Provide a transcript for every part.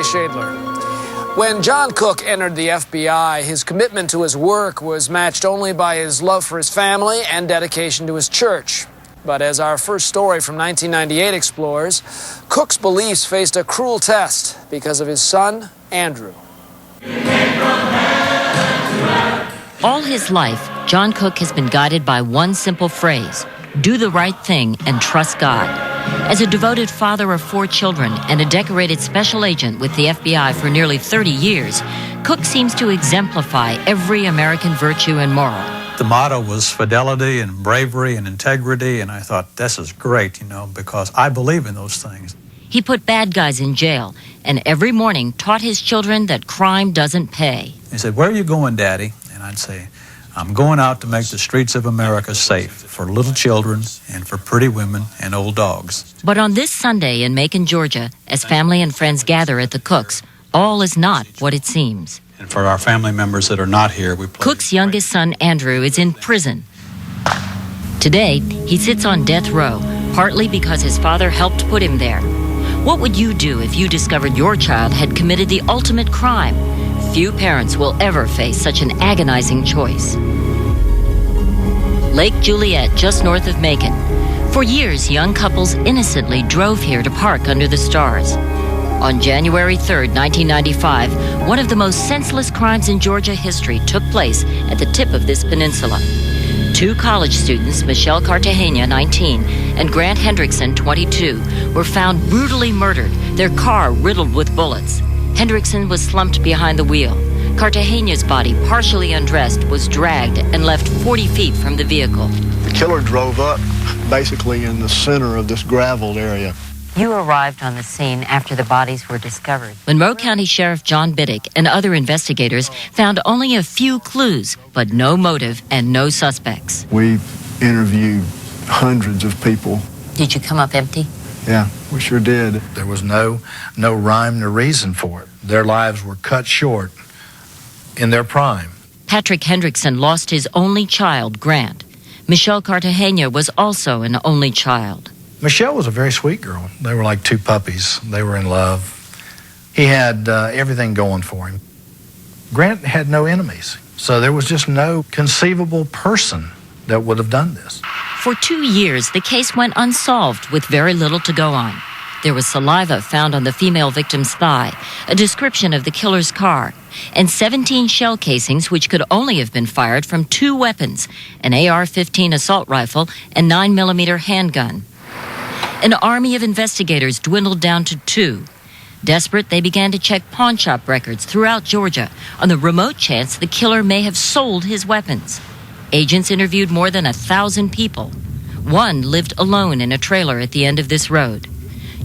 Schadler. When John Cook entered the FBI, his commitment to his work was matched only by his love for his family and dedication to his church. But as our first story from 1998 explores, Cook's beliefs faced a cruel test because of his son, Andrew. All his life, John Cook has been guided by one simple phrase: do the right thing and trust God. As a devoted father of 4 children and a decorated special agent with the FBI for nearly 30 years, Cook seems to exemplify every American virtue and moral. The motto was fidelity and bravery and integrity, and I thought, this is great, because I believe in those things. He put bad guys in jail and every morning taught his children that crime doesn't pay. He said, "Where are you going, Daddy?" And I'd say, "I'm going out to make the streets of America safe for little children and for pretty women and old dogs." But on this Sunday in Macon, Georgia, as family and friends gather at the Cooks, all is not what it seems. And for our family members that are not here, we pray. Cook's youngest son, Andrew, is in prison. Today, he sits on death row, partly because his father helped put him there. What would you do if you discovered your child had committed the ultimate crime? Few parents will ever face such an agonizing choice. Lake Juliet, just north of Macon. For years, young couples innocently drove here to park under the stars. On January 3rd, 1995, one of the most senseless crimes in Georgia history took place at the tip of this peninsula. 2 college students, Michelle Cartagena, 19, and Grant Hendrickson, 22, were found brutally murdered, their car riddled with bullets. Hendrickson was slumped behind the wheel. Cartagena's body, partially undressed, was dragged and left 40 feet from the vehicle. The killer drove up basically in the center of this graveled area. You arrived on the scene after the bodies were discovered. Monroe County Sheriff John Biddick and other investigators found only a few clues, but no motive and no suspects. We interviewed hundreds of people. Did you come up empty? Yeah, we sure did. There was no rhyme nor reason for it. Their lives were cut short in their prime. Patrick Hendrickson lost his only child, Grant. Michelle Cartagena was also an only child. Michelle was a very sweet girl. They were like 2 puppies. They were in love. He had everything going for him. Grant had no enemies, so there was just no conceivable person that would have done this. For 2 years, the case went unsolved with very little to go on. There was saliva found on the female victim's thigh, a description of the killer's car, and 17 shell casings which could only have been fired from 2 weapons, an AR-15 assault rifle and 9mm handgun. An army of investigators dwindled down to 2. Desperate, they began to check pawn shop records throughout Georgia on the remote chance the killer may have sold his weapons. Agents interviewed more than 1,000 people. One lived alone in a trailer at the end of this road.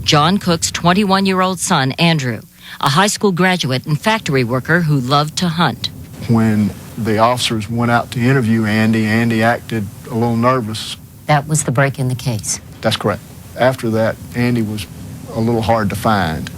John Cook's 21-year-old son, Andrew, a high school graduate and factory worker who loved to hunt. When the officers went out to interview Andy acted a little nervous. That was the break in the case. That's correct. After that, Andy was a little hard to find.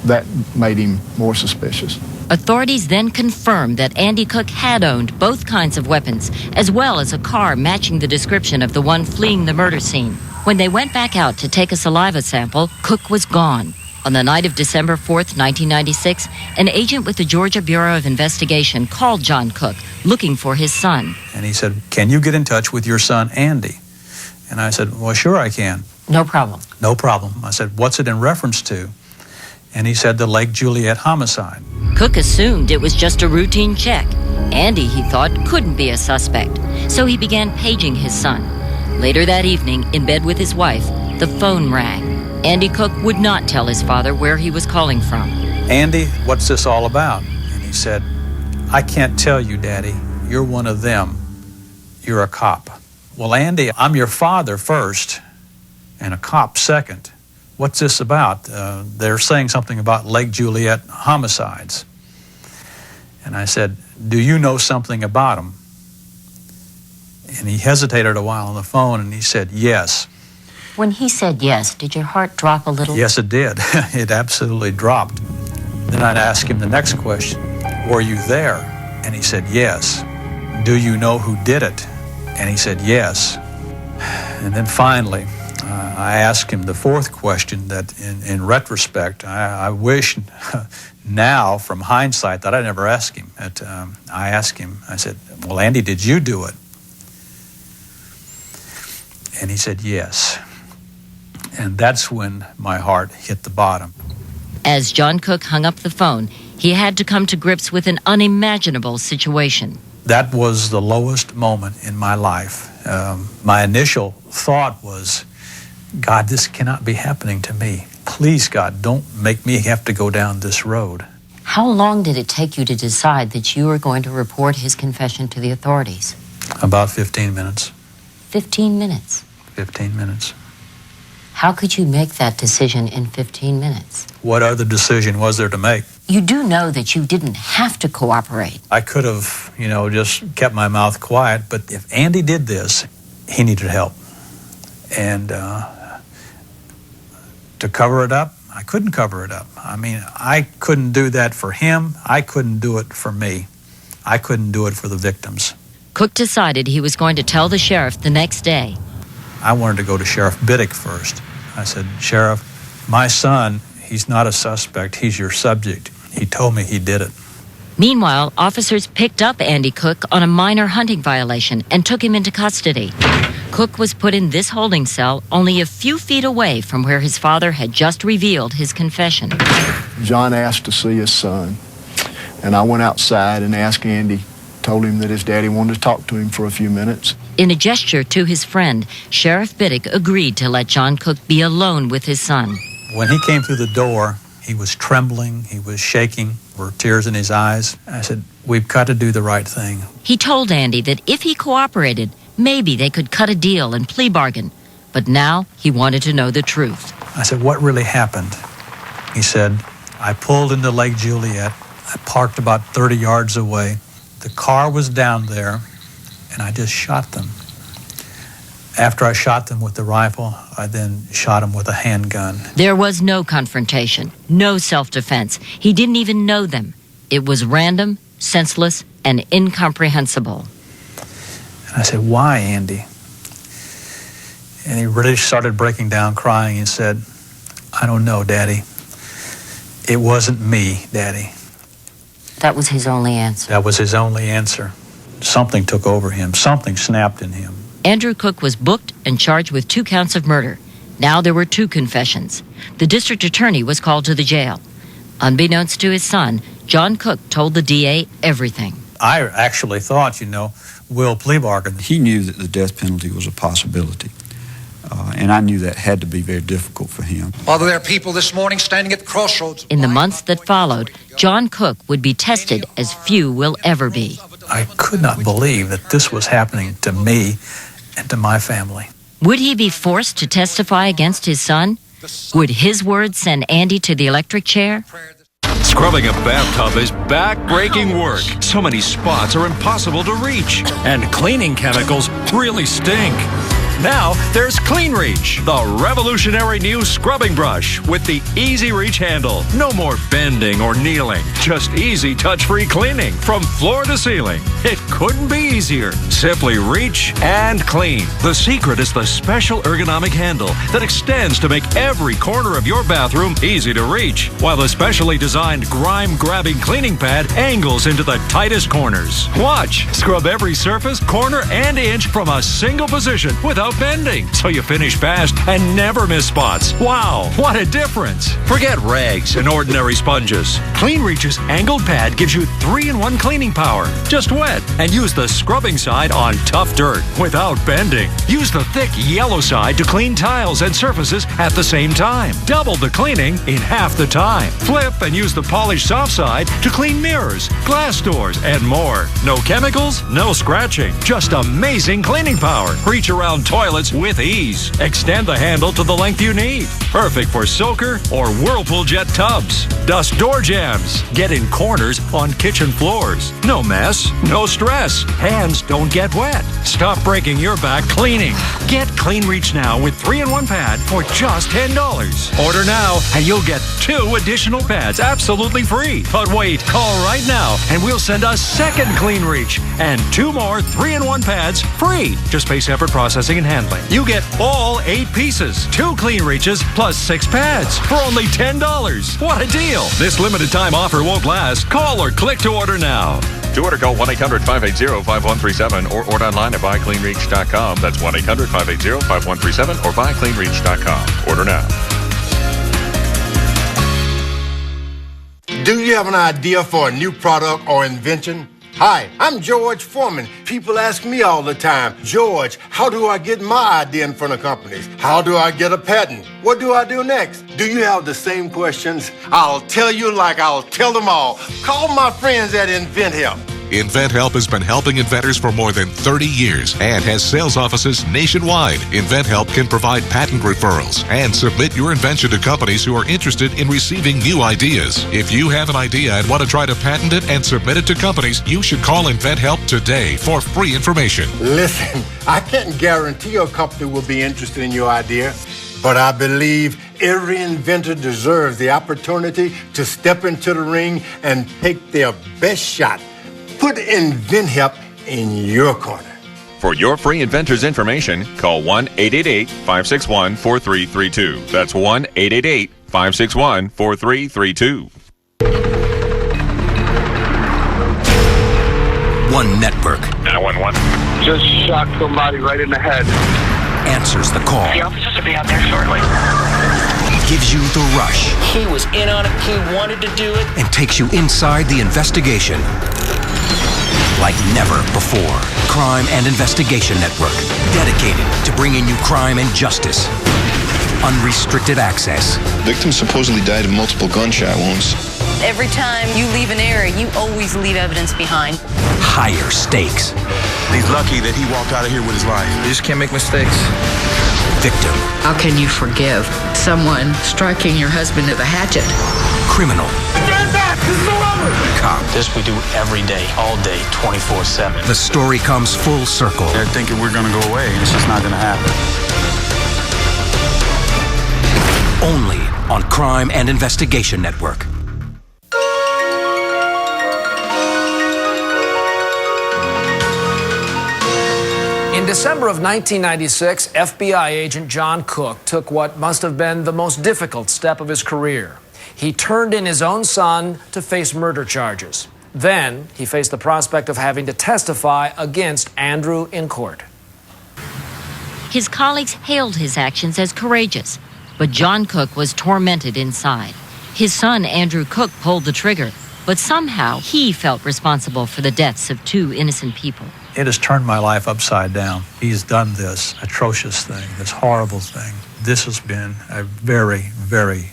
That made him more suspicious. Authorities then confirmed that Andy Cook had owned both kinds of weapons, as well as a car matching the description of the one fleeing the murder scene. When they went back out to take a saliva sample, Cook was gone. On the night of December 4th, 1996, an agent with the Georgia Bureau of Investigation called John Cook, looking for his son. And he said, "Can you get in touch with your son, Andy?" And I said, "Well, sure I can." No problem. No problem. I said, "What's it in reference to?" And he said, "The Lake Juliet homicide." Cook assumed it was just a routine check. Andy, he thought, couldn't be a suspect. So he began paging his son. Later that evening, in bed with his wife, the phone rang. Andy Cook would not tell his father where he was calling from. "Andy, what's this all about?" And he said, "I can't tell you, Daddy. You're one of them. You're a cop." "Well, Andy, I'm your father first and a cop second. What's this about? They're saying something about Lake Juliet homicides." And I said, "Do you know something about them?" And he hesitated a while on the phone, and he said, "Yes." When he said yes, did your heart drop a little? Yes, it did. It absolutely dropped. Then I'd ask him the next question, "Were you there?" And he said, "Yes." "Do you know who did it?" And he said, "Yes." And then finally, I asked him the fourth question that in retrospect, I wish now from hindsight that I never asked him. I asked him, I said, well, Andy, did you do it? And he said, yes. And that's when my heart hit the bottom. As John Cook hung up the phone, he had to come to grips with an unimaginable situation. That was the lowest moment in my life. My initial thought was, God, this cannot be happening to me. Please, God, don't make me have to go down this road. How long did it take you to decide that you were going to report his confession to the authorities? About 15 minutes. 15 minutes? 15 minutes. How could you make that decision in 15 minutes? What other decision was there to make? You do know that you didn't have to cooperate. I could have, just kept my mouth quiet, but if Andy did this, he needed help. And to cover it up, I couldn't cover it up. I mean, I couldn't do that for him. I couldn't do it for me. I couldn't do it for the victims. Cook decided he was going to tell the sheriff the next day. I wanted to go to Sheriff Biddick first. I said, Sheriff, my son, he's not a suspect. He's your subject. He told me he did it. Meanwhile, officers picked up Andy Cook on a minor hunting violation and took him into custody. Cook was put in this holding cell only a few feet away from where his father had just revealed his confession. John asked to see his son, and I went outside and asked Andy, told him that his daddy wanted to talk to him for a few minutes. In a gesture to his friend, Sheriff Biddick agreed to let John Cook be alone with his son. When he came through the door, he was trembling, he was shaking, there were tears in his eyes. I said, we've got to do the right thing. He told Andy that if he cooperated, maybe they could cut a deal and plea bargain. But now he wanted to know the truth. I said, what really happened? He said, I pulled into Lake Juliet. I parked about 30 yards away. The car was down there, and I just shot them. After I shot them with the rifle, I then shot them with a handgun. There was no confrontation, no self-defense. He didn't even know them. It was random, senseless, and incomprehensible. And I said, why, Andy? And he really started breaking down, crying, and said, I don't know, Daddy. It wasn't me, Daddy. That was his only answer. That was his only answer. Something took over him. Something snapped in him. Andrew Cook was booked and charged with 2 counts of murder. Now there were 2 confessions. The district attorney was called to the jail. Unbeknownst to his son, John Cook told the DA everything. I actually thought, we'll plea bargain. He knew that the death penalty was a possibility. And I knew that had to be very difficult for him. Father, there are people this morning standing at the crossroads. In the months that followed, John Cook would be tested as few will ever be. I could not believe that this was happening to me and to my family. Would he be forced to testify against his son? Would his words send Andy to the electric chair? Scrubbing a bathtub is back-breaking work. So many spots are impossible to reach. And cleaning chemicals really stink. Now, there's Clean Reach, the revolutionary new scrubbing brush with the easy reach handle. No more bending or kneeling, just easy touch-free cleaning from floor to ceiling. It couldn't be easier. Simply reach and clean. The secret is the special ergonomic handle that extends to make every corner of your bathroom easy to reach, while the specially designed grime-grabbing cleaning pad angles into the tightest corners. Watch, scrub every surface, corner, and inch from a single position without bending, so you finish fast and never miss spots. Wow, what a difference. Forget rags and ordinary sponges. Clean Reach's angled pad gives you 3-in-1 cleaning power. Just wet and use the scrubbing side on tough dirt without bending. Use the thick yellow side to clean tiles and surfaces at the same time. Double the cleaning in half the time. Flip and use the polished soft side to clean mirrors, glass doors, and more. No chemicals, no scratching. Just amazing cleaning power. Reach around toilets with ease. Extend the handle to the length you need. Perfect for soaker or whirlpool jet tubs. Dust door jams. Get in corners on kitchen floors. No mess, no stress. Hands don't get wet. Stop breaking your back cleaning. Get Clean Reach now with 3-in-1 pad for just $10. Order now and you'll get 2 additional pads absolutely free. But wait, call right now and we'll send a second Clean Reach and 2 more 3-in-1 pads free. Just pay separate processing and handling. You get all 8 pieces, 2 clean reaches, plus 6 pads for only $10. What a deal! This limited time offer won't last. Call or click to order now. To order, call 1-800-580-5137 or order online at buycleanreach.com. That's 1-800-580-5137 or buycleanreach.com. Order now. Do you have an idea for a new product or invention? Hi, I'm George Foreman. People ask me all the time, George, how do I get my idea in front of companies? How do I get a patent? What do I do next? Do you have the same questions? I'll tell you like I'll tell them all. Call my friends at InventHelp. InventHelp has been helping inventors for more than 30 years and has sales offices nationwide. InventHelp can provide patent referrals and submit your invention to companies who are interested in receiving new ideas. If you have an idea and want to try to patent it and submit it to companies, you should call InventHelp today for free information. Listen, I can't guarantee a company will be interested in your idea, but I believe every inventor deserves the opportunity to step into the ring and take their best shot. Put InventHelp in your corner. For your free inventor's information, call 1-888-561-4332. That's 1-888-561-4332. One network 911. Just shot somebody right in the head. Answers the call. The officers will be out there shortly. Gives you the rush. He was in on it. He wanted to do it. And takes you inside the investigation like never before. Crime and Investigation Network. Dedicated to bringing you crime and justice. Unrestricted access. Victim supposedly died of multiple gunshot wounds. Every time you leave an area, you always leave evidence behind. Higher stakes. He's lucky that he walked out of here with his life. You just can't make mistakes. Victim. How can you forgive someone striking your husband with a hatchet? Criminal. Stand back! This is over! Cop. This we do every day, all day, 24/7. The story comes full circle. They're thinking we're gonna go away. It's just not gonna happen. Only on Crime and Investigation Network. In December of 1996, FBI agent John Cook took what must have been the most difficult step of his career. He turned in his own son to face murder charges. Then he faced the prospect of having to testify against Andrew in court. His colleagues hailed his actions as courageous, but John Cook was tormented inside. His son, Andrew Cook, pulled the trigger, but somehow he felt responsible for the deaths of 2 innocent people. It has turned my life upside down. He's done this atrocious thing, this horrible thing. This has been a very, very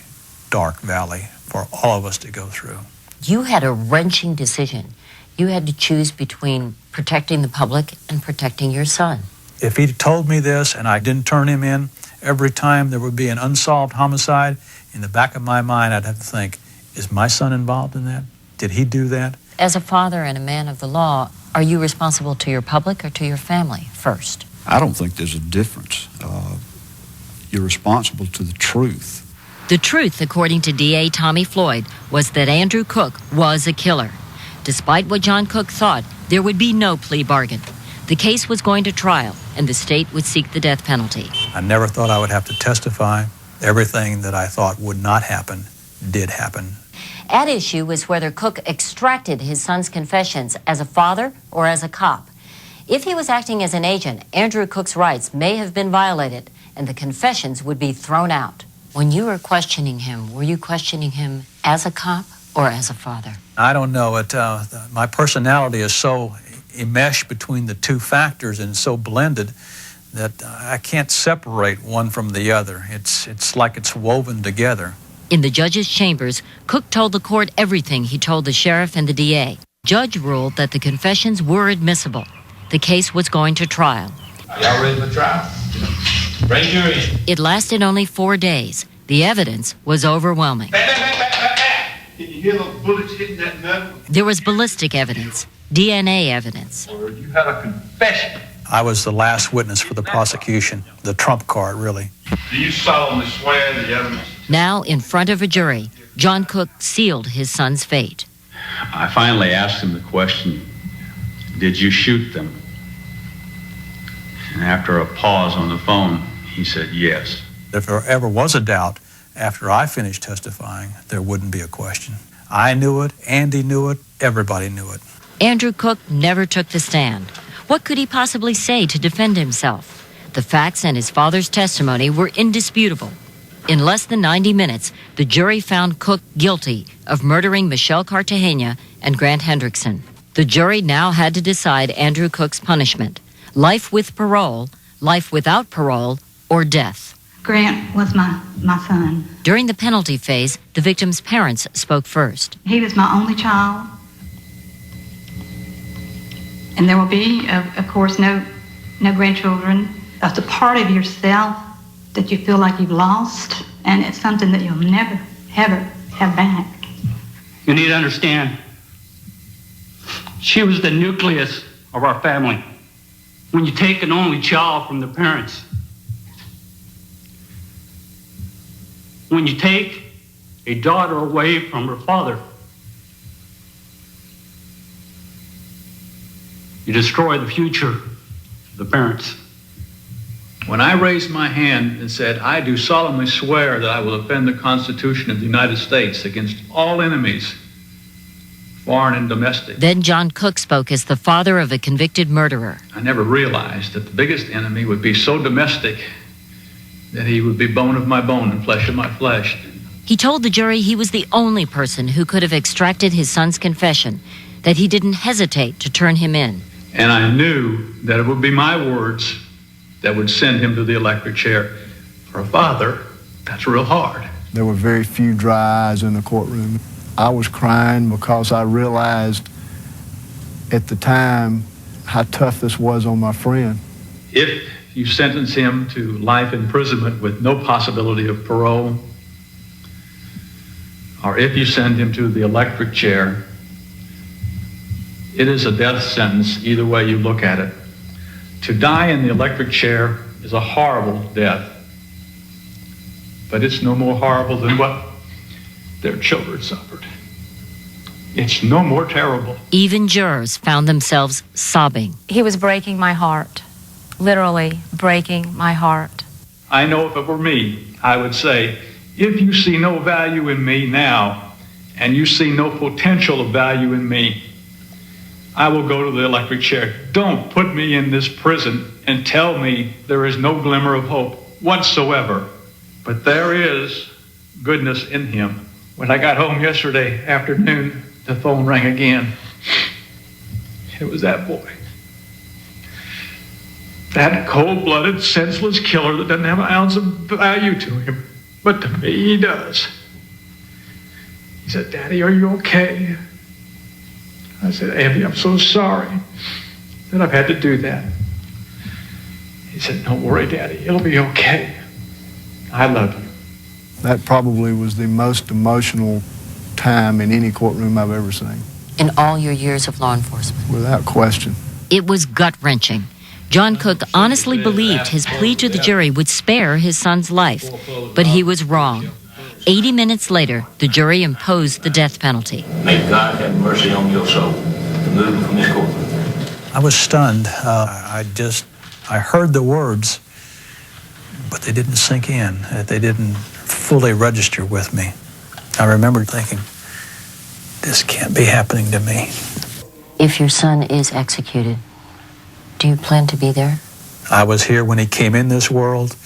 dark valley for all of us to go through. You had a wrenching decision. You had to choose between protecting the public and protecting your son. If he'd told me this and I didn't turn him in, every time there would be an unsolved homicide, in the back of my mind I'd have to think, is my son involved in that? Did he do that? As a father and a man of the law, are you responsible to your public or to your family first? I don't think there's a difference. You're responsible to the truth. The truth, according to DA Tommy Floyd, was that Andrew Cook was a killer. Despite what John Cook thought, there would be no plea bargain. The case was going to trial, and the state would seek the death penalty. I never thought I would have to testify. Everything that I thought would not happen did happen. At issue was whether Cook extracted his son's confessions as a father or as a cop. If he was acting as an agent, Andrew Cook's rights may have been violated, and the confessions would be thrown out. When you were questioning him, were you questioning him as a cop or as a father? I don't know. My personality is so enmeshed between the two factors and so blended that I can't separate one from the other. It's like it's woven together. In the judge's chambers, Cook told the court everything he told the sheriff and the DA. Judge ruled that the confessions were admissible. The case was going to trial. Are y'all ready for trial? Bring your in. It lasted only 4 days. The evidence was overwhelming. Can you hear those bullets hitting that metal? There was ballistic evidence, DNA evidence. You had a confession. I was the last witness for the prosecution, the trump card, really. Do you solemnly swear the evidence? Now, in front of a jury, John Cook sealed his son's fate. I finally asked him the question, did you shoot them? And after a pause on the phone, he said yes. If there ever was a doubt after I finished testifying, there wouldn't be a question. I knew it, Andy knew it, everybody knew it. Andrew Cook never took the stand. What could he possibly say to defend himself? The facts and his father's testimony were indisputable. In less than 90 minutes, the jury found Cook guilty of murdering Michelle Cartagena and Grant Hendrickson. The jury now had to decide Andrew Cook's punishment: life with parole, life without parole, or death. Grant was my son. During the penalty phase, the victim's parents spoke first. He was my only child. And there will be, of course, no grandchildren. That's a part of yourself that you feel like you've lost, and it's something that you'll never, ever have back. You need to understand, she was the nucleus of our family. When you take an only child from the parents, when you take a daughter away from her father, you destroy the future of the parents. When I raised my hand and said, I do solemnly swear that I will defend the Constitution of the United States against all enemies, foreign and domestic. Then John Cook spoke as the father of a convicted murderer. I never realized that the biggest enemy would be so domestic that he would be bone of my bone and flesh of my flesh. He told the jury he was the only person who could have extracted his son's confession, that he didn't hesitate to turn him in. And I knew that it would be my words that would send him to the electric chair. For a father, that's real hard. There were very few dry eyes in the courtroom. I was crying because I realized at the time how tough this was on my friend. If you sentence him to life imprisonment with no possibility of parole, or if you send him to the electric chair, it is a death sentence either way you look at it. To die in the electric chair is a horrible death, but it's no more horrible than what their children suffered. It's no more terrible. Even jurors found themselves sobbing. He was breaking my heart, literally breaking my heart. I know if it were me, I would say, if you see no value in me now, and you see no potential of value in me, I will go to the electric chair. Don't put me in this prison and tell me there is no glimmer of hope whatsoever. But there is goodness in him. When I got home yesterday afternoon, the phone rang again. It was that boy. That cold-blooded, senseless killer that doesn't have an ounce of value to him. But to me, he does. He said, Daddy, are you okay? I said, Andy, I'm so sorry that I've had to do that. He said, don't worry, Daddy, it'll be okay. I love you. That probably was the most emotional time in any courtroom I've ever seen. In all your years of law enforcement? Without question. It was gut-wrenching. John Cook honestly believed his plea to the jury would spare his son's life, but he was wrong. 80 minutes later, the jury imposed the death penalty. May God have mercy on your soul. Move from this courtroom. I was stunned. I heard the words, but they didn't sink in. They didn't fully register with me. I remember thinking, this can't be happening to me. If your son is executed, do you plan to be there? I was here when he came in this world,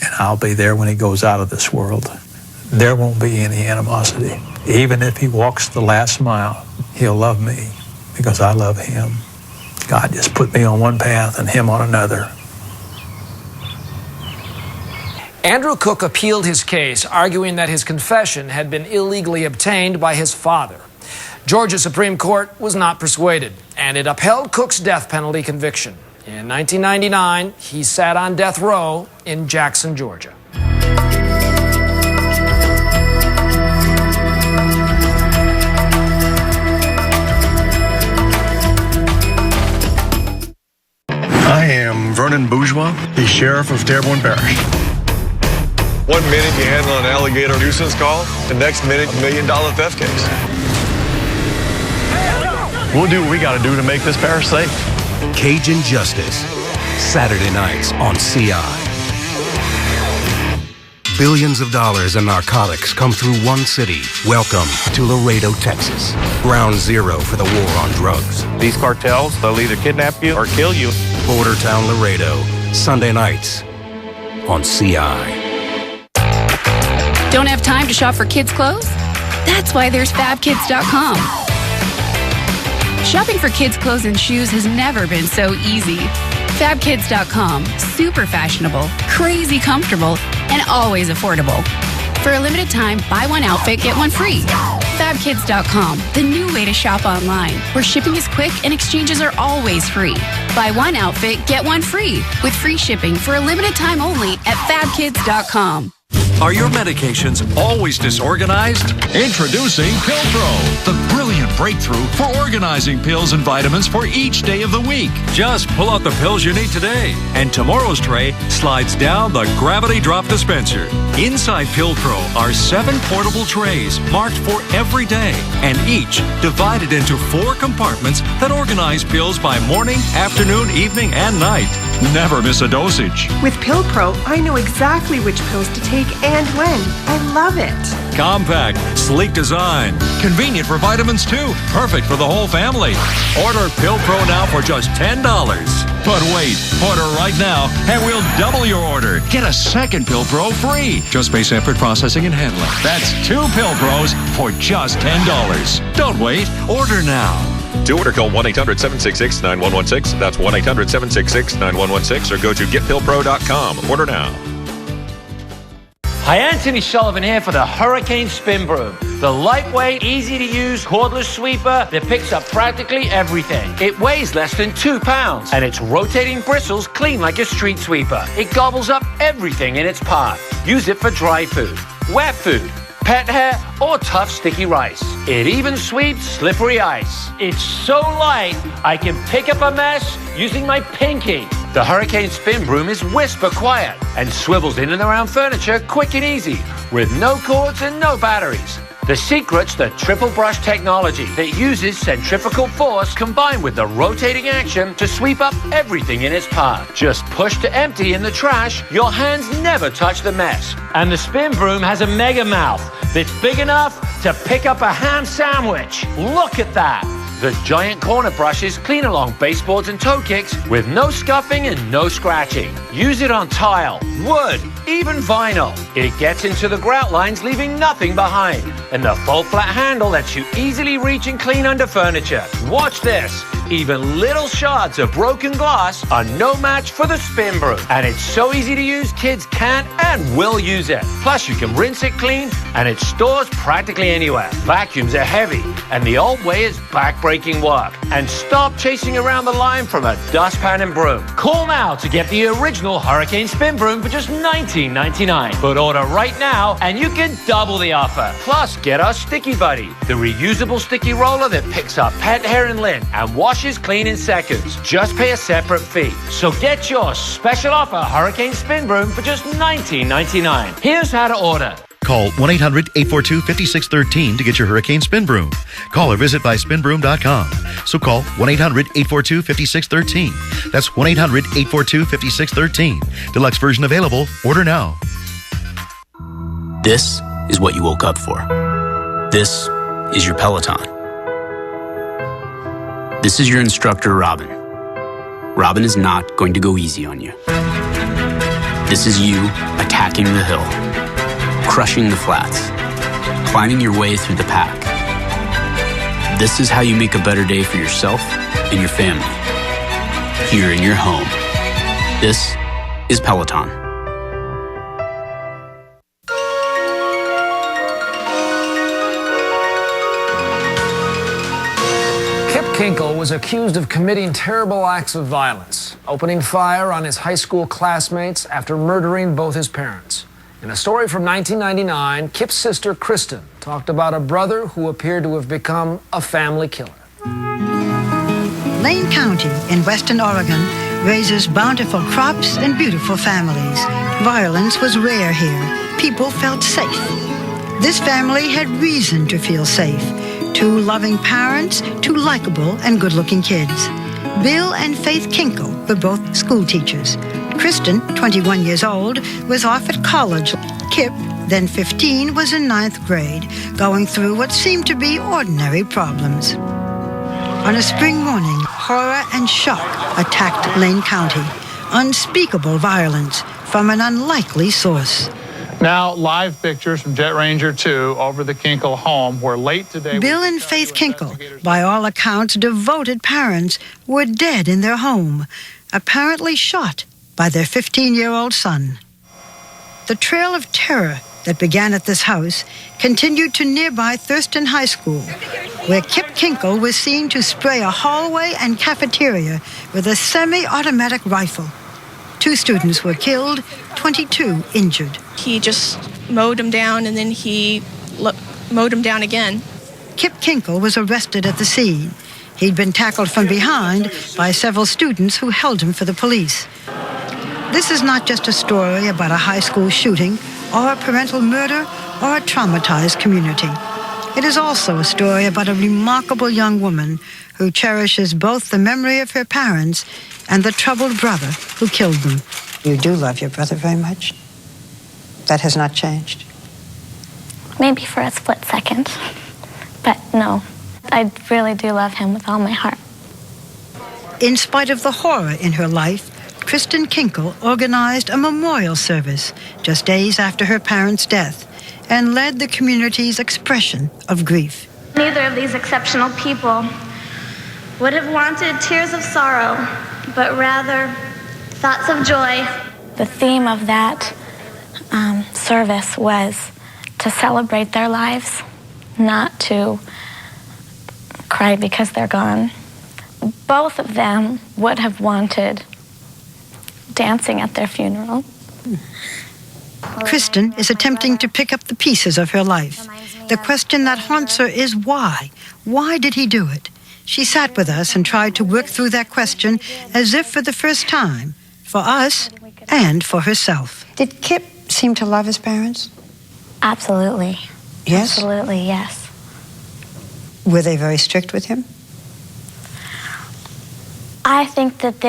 and I'll be there when he goes out of this world. There won't be any animosity. Even if he walks the last mile, he'll love me because I love him. God just put me on one path and him on another. Andrew Cook appealed his case, arguing that his confession had been illegally obtained by his father. Georgia Supreme Court was not persuaded, and it upheld Cook's death penalty conviction. In 1999, he sat on death row in Jackson, Georgia. I am Vernon Bourgeois, the sheriff of Dearborn Parish. 1 minute you handle an alligator nuisance call, the next minute $1 million theft case. We'll do what we got to do to make this parish safe. Cajun Justice. Saturday nights on CI. Billions of dollars in narcotics come through one city. Welcome to Laredo, Texas. Ground zero for the war on drugs. These cartels, they'll either kidnap you or kill you. Border Town, Laredo. Sunday nights on CI. Don't have time to shop for kids' clothes? That's why there's FabKids.com. Shopping for kids' clothes and shoes has never been so easy. FabKids.com. Super fashionable, crazy comfortable, and always affordable. For a limited time, buy one outfit, get one free. FabKids.com, the new way to shop online, where shipping is quick and exchanges are always free. Buy one outfit, get one free, with free shipping for a limited time only at FabKids.com. Are your medications always disorganized? Introducing PillPro, the brilliant breakthrough for organizing pills and vitamins for each day of the week. Just pull out the pills you need today, and tomorrow's tray slides down the gravity drop dispenser. Inside PillPro are 7 portable trays marked for every day, and each divided into 4 compartments that organize pills by morning, afternoon, evening, and night. Never miss a dosage. With PillPro, I know exactly which pills to take and when. I love it. Compact, sleek design, convenient for vitamins too. Perfect for the whole family. Order PillPro now for just $10. But wait, order right now and we'll double your order. Get a second PillPro free. Just pay separate processing and handling. That's 2 PillPros for just $10. Don't wait, order now. To order, call 1-800-766-9116. That's 1-800-766-9116 or go to getpillpro.com. Order now. Hi, Anthony Sullivan here for the Hurricane Spin Broom. The lightweight, easy-to-use cordless sweeper that picks up practically everything. It weighs less than 2 pounds, and its rotating bristles clean like a street sweeper. It gobbles up everything in its path. Use it for dry food, wet food, pet hair, or tough sticky rice. It even sweeps slippery ice. It's so light, I can pick up a mess using my pinky. The Hurricane Spin Broom is whisper quiet and swivels in and around furniture quick and easy with no cords and no batteries. The secret's the triple brush technology that uses centrifugal force combined with the rotating action to sweep up everything in its path. Just push to empty in the trash, your hands never touch the mess. And the Spin Broom has a mega mouth that's big enough to pick up a ham sandwich. Look at that! The giant corner brushes clean along baseboards and toe kicks with no scuffing and no scratching. Use it on tile, wood, even vinyl. It gets into the grout lines, leaving nothing behind. And the full flat handle lets you easily reach and clean under furniture. Watch this. Even little shards of broken glass are no match for the Spin Broom. And it's so easy to use, kids can and will use it. Plus, you can rinse it clean, and it stores practically anywhere. Vacuums are heavy, and the old way is back-breaking work. And stop chasing around the line from a dustpan and broom. Call now to get the original Hurricane Spin Broom for just $19.99. But order right now, and you can double the offer. Plus, get our Sticky Buddy, the reusable sticky roller that picks up pet hair and lint and washes clean in seconds. Just pay a separate fee. So get your special offer Hurricane Spin Broom for just $19.99. Here's how to order. Call 1-800-842-5613 to get your Hurricane Spin Broom. Call or visit byspinbroom.com. So call 1-800-842-5613. That's 1-800-842-5613. Deluxe version available. Order now. This is what you woke up for. This is your Peloton. This is your instructor, Robin. Robin is not going to go easy on you. This is you attacking the hill, crushing the flats, climbing your way through the pack. This is how you make a better day for yourself and your family, here in your home. This is Peloton. Kinkle was accused of committing terrible acts of violence, opening fire on his high school classmates after murdering both his parents. In a story from 1999, Kip's sister, Kristen, talked about a brother who appeared to have become a family killer. Lane County in western Oregon raises bountiful crops and beautiful families. Violence was rare here. People felt safe. This family had reason to feel safe. 2 loving parents, 2 likable and good-looking kids. Bill and Faith Kinkle were both school teachers. Kristen, 21 years old, was off at college. Kip, then 15, was in 9th grade, going through what seemed to be ordinary problems. On a spring morning, horror and shock attacked Lane County. Unspeakable violence from an unlikely source. Now, live pictures from Jet Ranger 2 over the Kinkle home, where late today... Bill and Faith Kinkle, by all accounts devoted parents, were dead in their home, apparently shot by their 15-year-old son. The trail of terror that began at this house continued to nearby Thurston High School, where Kip Kinkle was seen to spray a hallway and cafeteria with a semi-automatic rifle. 2 students were killed, 22 injured. He just mowed him down, and then he mowed him down again. Kip Kinkle was arrested at the scene. He'd been tackled from behind by several students who held him for the police. This is not just a story about a high school shooting or a parental murder or a traumatized community. It is also a story about a remarkable young woman who cherishes both the memory of her parents and the troubled brother who killed them. You do love your brother very much? That has not changed? Maybe for a split second, but no. I really do love him with all my heart. In spite of the horror in her life, Kristen Kinkle organized a memorial service just days after her parents' death and led the community's expression of grief. Neither of these exceptional people would have wanted tears of sorrow, but rather thoughts of joy. The theme of that service was to celebrate their lives, not to cry because they're gone. Both of them would have wanted dancing at their funeral. Kristen is attempting to pick up the pieces of her life. The question that haunts her is why? Why did he do it? She sat with us and tried to work through that question as if for the first time, for us and for herself. Did Kip seem to love his parents? Absolutely. Yes? Absolutely, yes. Were they very strict with him? I think that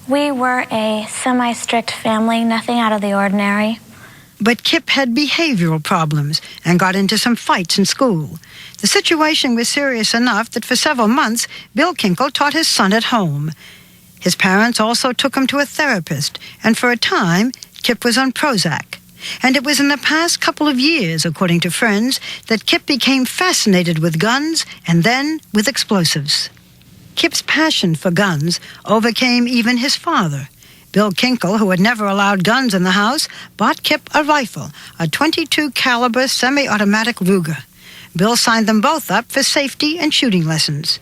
we were a semi-strict family, nothing out of the ordinary. But Kip had behavioral problems and got into some fights in school. The situation was serious enough that for several months, Bill Kinkle taught his son at home. His parents also took him to a therapist, and for a time, Kip was on Prozac. And it was in the past couple of years, according to friends, that Kip became fascinated with guns and then with explosives. Kip's passion for guns overcame even his father. Bill Kinkle, who had never allowed guns in the house, bought Kip a rifle, a .22 caliber semi-automatic Ruger. Bill signed them both up for safety and shooting lessons.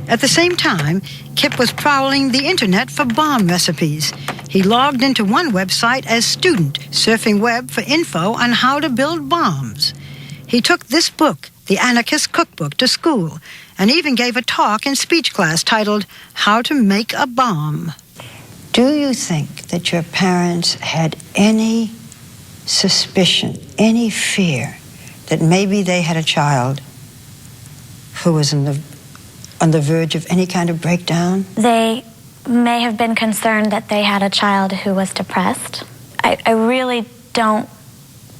At the same time, Kip was prowling the internet for bomb recipes. He logged into one website as student, surfing web for info on how to build bombs. He took this book, The Anarchist Cookbook, to school, and even gave a talk in speech class titled, How to Make a Bomb. Do you think that your parents had any suspicion, any fear that maybe they had a child who was on the verge of any kind of breakdown? They may have been concerned that they had a child who was depressed. I really don't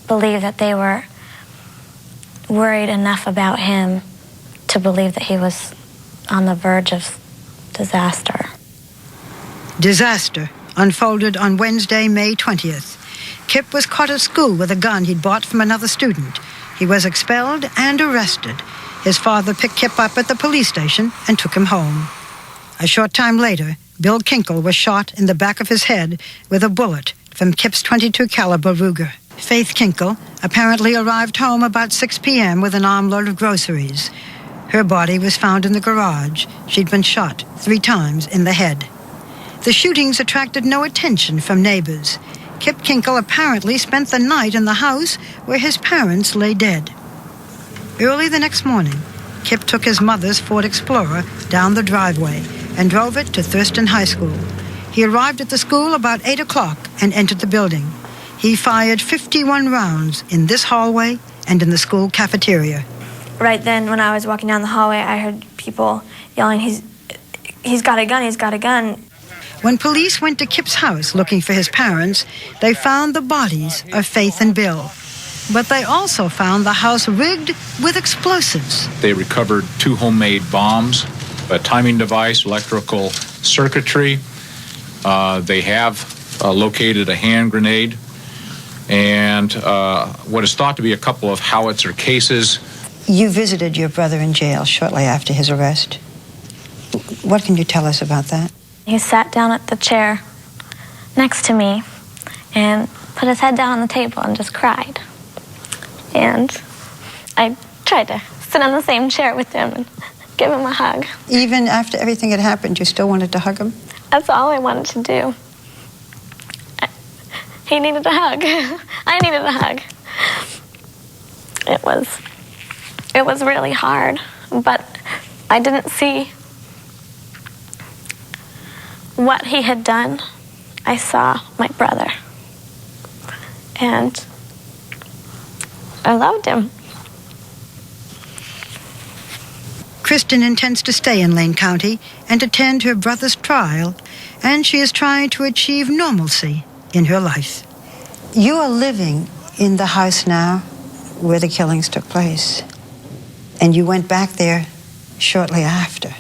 believe that they were worried enough about him to believe that he was on the verge of disaster. Disaster unfolded on Wednesday, May 20th. Kip was caught at school with a gun he'd bought from another student. He was expelled and arrested. His father picked Kip up at the police station and took him home. A short time later, Bill Kinkle was shot in the back of his head with a bullet from Kip's .22 caliber Ruger. Faith Kinkle apparently arrived home about 6 p.m. with an armload of groceries. Her body was found in the garage. She'd been shot 3 times in the head. The shootings attracted no attention from neighbors. Kip Kinkle apparently spent the night in the house where his parents lay dead. Early the next morning, Kip took his mother's Ford Explorer down the driveway and drove it to Thurston High School. He arrived at the school about 8 o'clock and entered the building. He fired 51 rounds in this hallway and in the school cafeteria. Right then, when I was walking down the hallway, I heard people yelling, he's got a gun, he's got a gun. When police went to Kip's house looking for his parents, they found the bodies of Faith and Bill. But they also found the house rigged with explosives. They recovered 2 homemade bombs, a timing device, electrical circuitry. They have located a hand grenade and what is thought to be a couple of howitzer cases. You visited your brother in jail shortly after his arrest. What can you tell us about that? He sat down at the chair next to me and put his head down on the table and just cried. And I tried to sit on the same chair with him and give him a hug. Even after everything had happened, you still wanted to hug him? That's all I wanted to do. He needed a hug. I needed a hug. It was really hard, but I didn't see what he had done. I saw my brother, and I loved him. Kristen intends to stay in Lane County and attend her brother's trial, and she is trying to achieve normalcy in her life. You are living in the house now where the killings took place, and you went back there shortly after.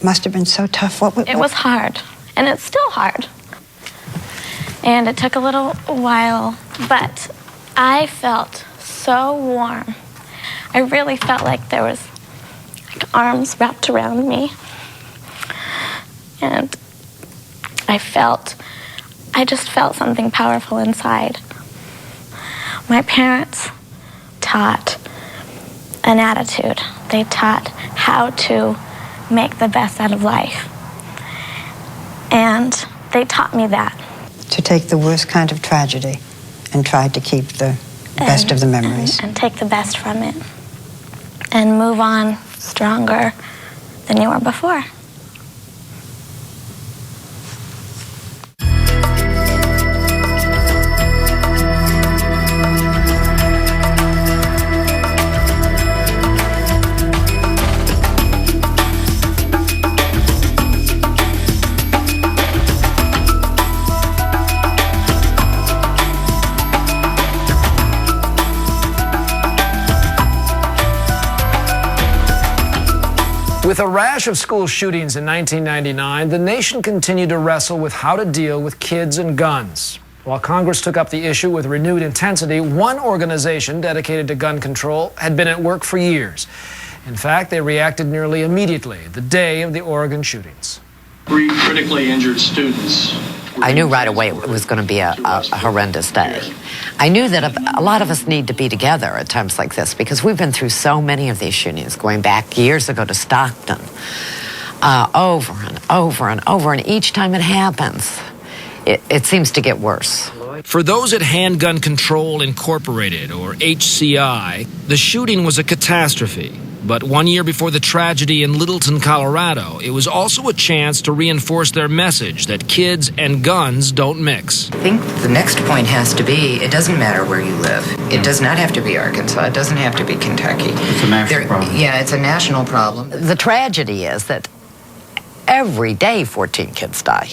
Must have been so tough. It was hard, and it's still hard. And it took a little while, but I felt so warm. I really felt like there was arms wrapped around me. And I just felt something powerful inside. My parents taught an attitude. They taught how to make the best out of life. And they taught me that. To take the worst kind of tragedy and try to keep the best of the memories. And take the best from it. And move on stronger than you were before. With a rash of school shootings in 1999, the nation continued to wrestle with how to deal with kids and guns. While Congress took up the issue with renewed intensity, one organization dedicated to gun control had been at work for years. In fact, they reacted nearly immediately the day of the Oregon shootings. 3 critically injured students. I knew right away it was going to be a horrendous day. I knew that a lot of us need to be together at times like this because we've been through so many of these shootings, going back years ago to Stockton, over and over and over, and each time it happens, it seems to get worse. For those at Handgun Control Incorporated, or HCI, the shooting was a catastrophe. But 1 year before the tragedy in Littleton, Colorado, it was also a chance to reinforce their message that kids and guns don't mix. I think the next point has to be, it doesn't matter where you live. It does not have to be Arkansas. It doesn't have to be Kentucky. It's a national problem. Yeah, it's a national problem. The tragedy is that every day 14 kids die.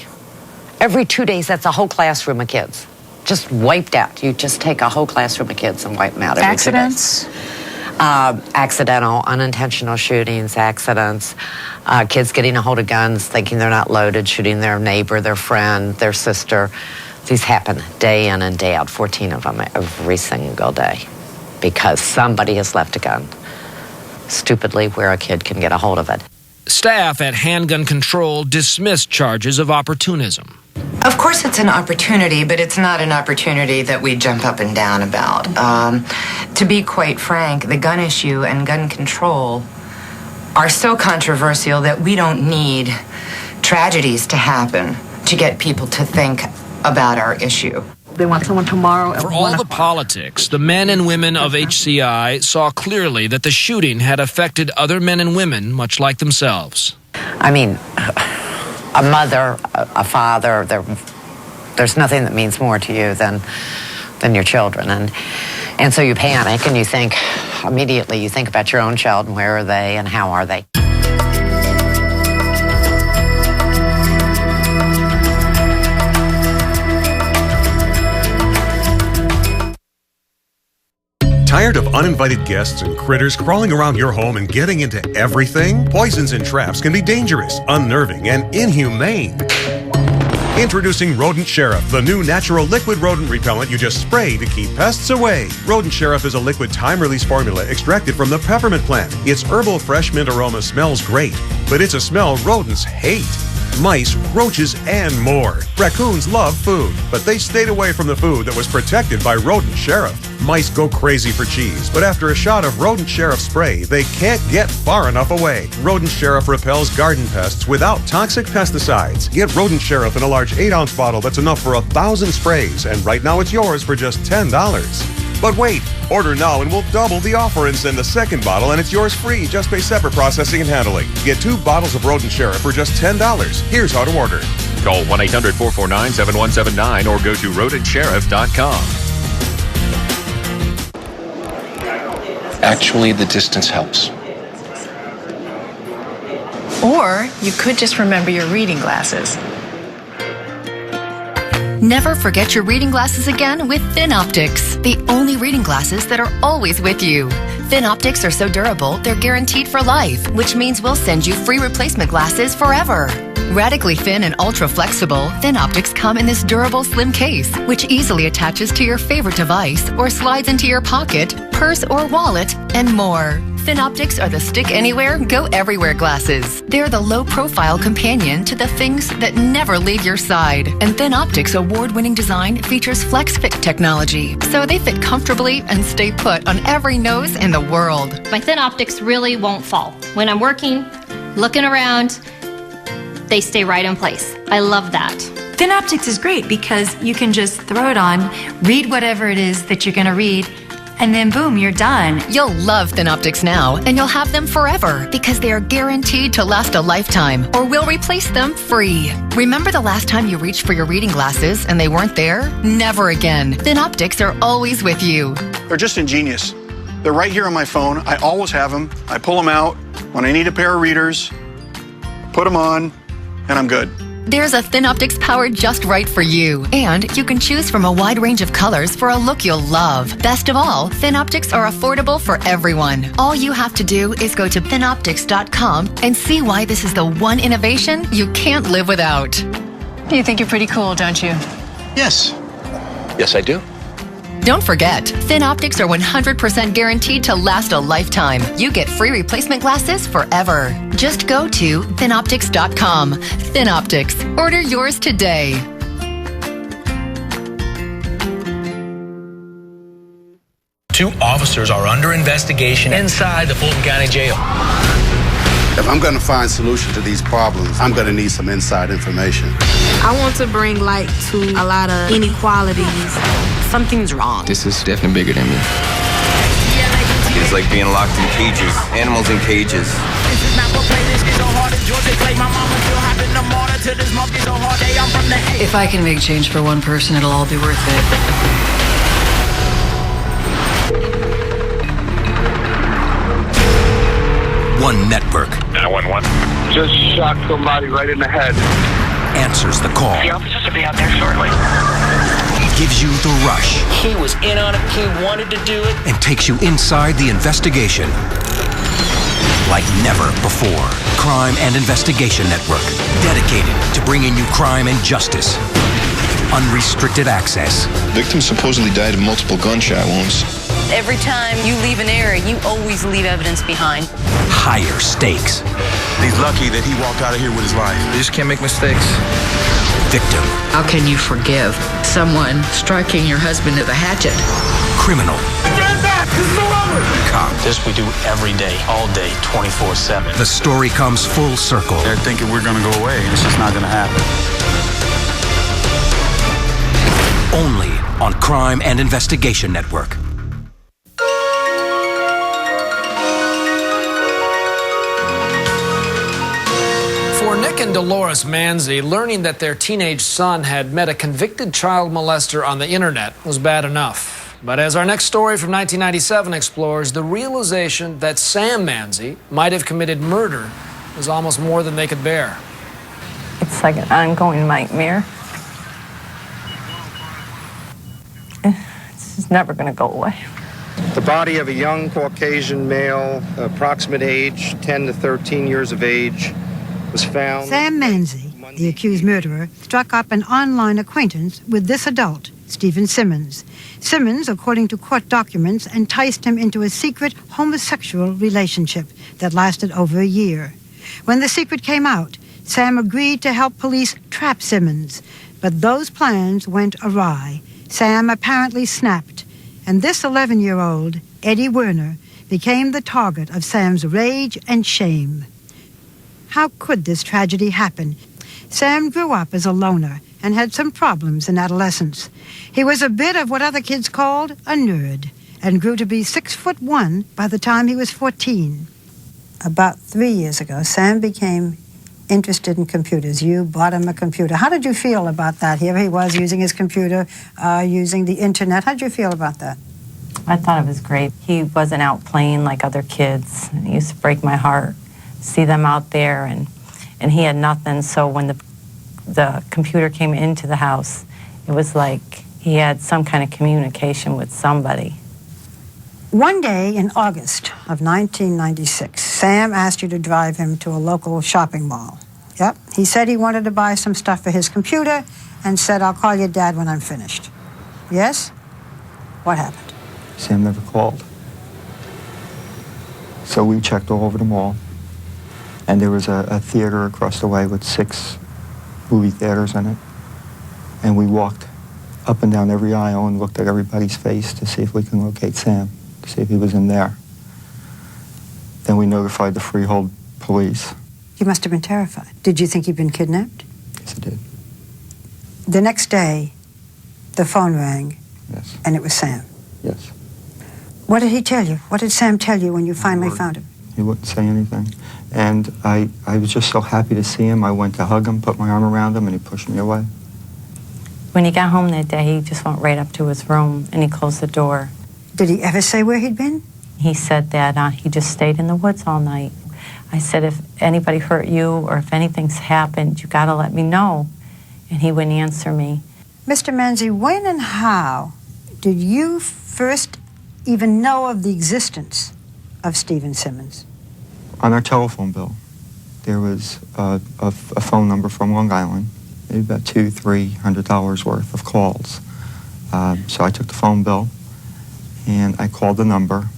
Every 2 days, that's a whole classroom of kids. Just wiped out. You just take a whole classroom of kids and wipe them out. Accidents? Accidental, unintentional shootings, accidents, kids getting a hold of guns, thinking they're not loaded, shooting their neighbor, their friend, their sister. These happen day in and day out, 14 of them every single day, because somebody has left a gun stupidly where a kid can get a hold of it. Staff at Handgun Control dismissed charges of opportunism. Of course it's an opportunity, but it's not an opportunity that we jump up and down about. To be quite frank, the gun issue and gun control are so controversial that we don't need tragedies to happen to get people to think about our issue. They want someone tomorrow. For all the politics, the men and women of HCI saw clearly that the shooting had affected other men and women much like themselves. I mean, a mother, a father, there's nothing that means more to you than your children. And so you panic and you think, immediately you think about your own child and where are they and how are they. Tired of uninvited guests and critters crawling around your home and getting into everything? Poisons and traps can be dangerous, unnerving, and inhumane. Introducing Rodent Sheriff, the new natural liquid rodent repellent you just spray to keep pests away. Rodent Sheriff is a liquid time-release formula extracted from the peppermint plant. Its herbal fresh mint aroma smells great, but it's a smell rodents hate. Mice, roaches, and more. Raccoons love food, but they stayed away from the food that was protected by Rodent Sheriff. Mice go crazy for cheese, but after a shot of Rodent Sheriff spray, they can't get far enough away. Rodent Sheriff repels garden pests without toxic pesticides. Get Rodent Sheriff in a large 8-ounce bottle that's enough for 1,000 sprays, and right now it's yours for just $10. But wait, order now and we'll double the offer and send the second bottle, and it's yours free. Just pay separate processing and handling. Get 2 bottles of Rodent Sheriff for just $10. Here's how to order. Call 1-800-449-7179 or go to rodentsheriff.com. Actually, the distance helps. Or you could just remember your reading glasses. Never forget your reading glasses again with Thin Optics, the only reading glasses that are always with you. Thin Optics are so durable, they're guaranteed for life, which means we'll send you free replacement glasses forever. Radically thin and ultra flexible, Thin Optics come in this durable slim case, which easily attaches to your favorite device or slides into your pocket, purse or wallet, and more. Thin Optics are the stick anywhere, go everywhere glasses. They're the low-profile companion to the things that never leave your side. And Thin Optics' award-winning design features FlexFit technology, so they fit comfortably and stay put on every nose in the world. My Thin Optics really won't fall. When I'm working, looking around, they stay right in place. I love that. Thin Optics is great because you can just throw it on, read whatever it is that you're going to read, and then boom, you're done. You'll love Thin Optics now, and you'll have them forever because they are guaranteed to last a lifetime, or we'll replace them free. Remember the last time you reached for your reading glasses and they weren't there? Never again. Thin Optics are always with you. They're just ingenious. They're right here on my phone. I always have them. I pull them out when I need a pair of readers, put them on, and I'm good. There's a Thin Optics power just right for you. And you can choose from a wide range of colors for a look you'll love. Best of all, Thin Optics are affordable for everyone. All you have to do is go to thinoptics.com and see why this is the one innovation you can't live without. You think you're pretty cool, don't you? Yes. Yes, I do. Don't forget, Thin Optics are 100% guaranteed to last a lifetime. You get free replacement glasses forever. Just go to thinoptics.com. Thin Optics. Order yours today. Two officers are under investigation inside the Fulton County Jail. If I'm going to find solutions to these problems, I'm going to need some inside information. I want to bring light to a lot of inequalities. Something's wrong. This is definitely bigger than me. It's like being locked in cages, animals in cages. If I can make change for one person, it'll all be worth it. One network 911. Just shot somebody right in the head. answers the call. The officers will be out there shortly. Gives you the rush. He was in on it. He wanted to do it. And takes you inside the investigation like never before. Crime and Investigation Network. Dedicated to bringing you crime and justice. Unrestricted access. Victim supposedly died of multiple gunshot wounds. Every time you leave an area, you always leave evidence behind. Higher stakes. He's lucky that he walked out of here with his life. You just can't make mistakes. Victim. How can you forgive someone striking your husband with a hatchet? Criminal. Stand back! This is over! Cop. This we do every day, all day, 24/7. The story comes full circle. They're thinking we're gonna go away, and it's just not gonna happen. Only on Crime and Investigation Network. For Nick and Dolores Manzi, learning that their teenage son had met a convicted child molester on the internet was bad enough. But as our next story from 1997 explores, the realization that Sam Manzi might have committed murder was almost more than they could bear. It's like an ongoing nightmare. It's just never going to go away. The body of a young Caucasian male, approximate age 10 to 13 years of age, was found. Sam Manzi, the accused murderer, struck up an online acquaintance with this adult, Stephen Simmons. Simmons, according to court documents, enticed him into a secret homosexual relationship that lasted over a year. When the secret came out, Sam agreed to help police trap Simmons, but those plans went awry. Sam apparently snapped, and this 11-year-old, Eddie Werner, became the target of Sam's rage and shame. How could this tragedy happen? Sam grew up as a loner and had some problems in adolescence. He was a bit of what other kids called a nerd and grew to be 6'1" by the time he was 14. About 3 years ago, Sam became interested in computers. You bought him a computer. How did you feel about that? Here he was using his computer, using the internet. How did you feel about that? I thought it was great. He wasn't out playing like other kids. It used to break my heart, see them out there, and he had nothing. So when the computer came into the house, it was like he had some kind of communication with somebody. One day in August of 1996, Sam asked you to drive him to a local shopping mall. Yep, he said he wanted to buy some stuff for his computer and said, "I'll call your dad when I'm finished." Yes? What happened? Sam never called. So we checked all over the mall, and there was a theater across the way with 6 movie theaters in it. And we walked up and down every aisle and looked at everybody's face to see if we can locate Sam, to see if he was in there. Then we notified the Freehold police. You must have been terrified. Did you think he'd been kidnapped? Yes, I did. The next day, the phone rang. Yes. And it was Sam. Yes. What did he tell you? What did Sam tell you when you finally found him? He wouldn't say anything. And I was just so happy to see him. I went to hug him, put my arm around him, and he pushed me away. When he got home that day, he just went right up to his room and he closed the door. Did he ever say where he'd been? He said that he just stayed in the woods all night. I said, if anybody hurt you or if anything's happened, you got to let me know. And he wouldn't answer me. Mr. Manzi, when and how did you first even know of the existence of Stephen Simmons? On our telephone bill, there was a phone number from Long Island, maybe about $200-300 worth of calls. So I took the phone bill and I called the number,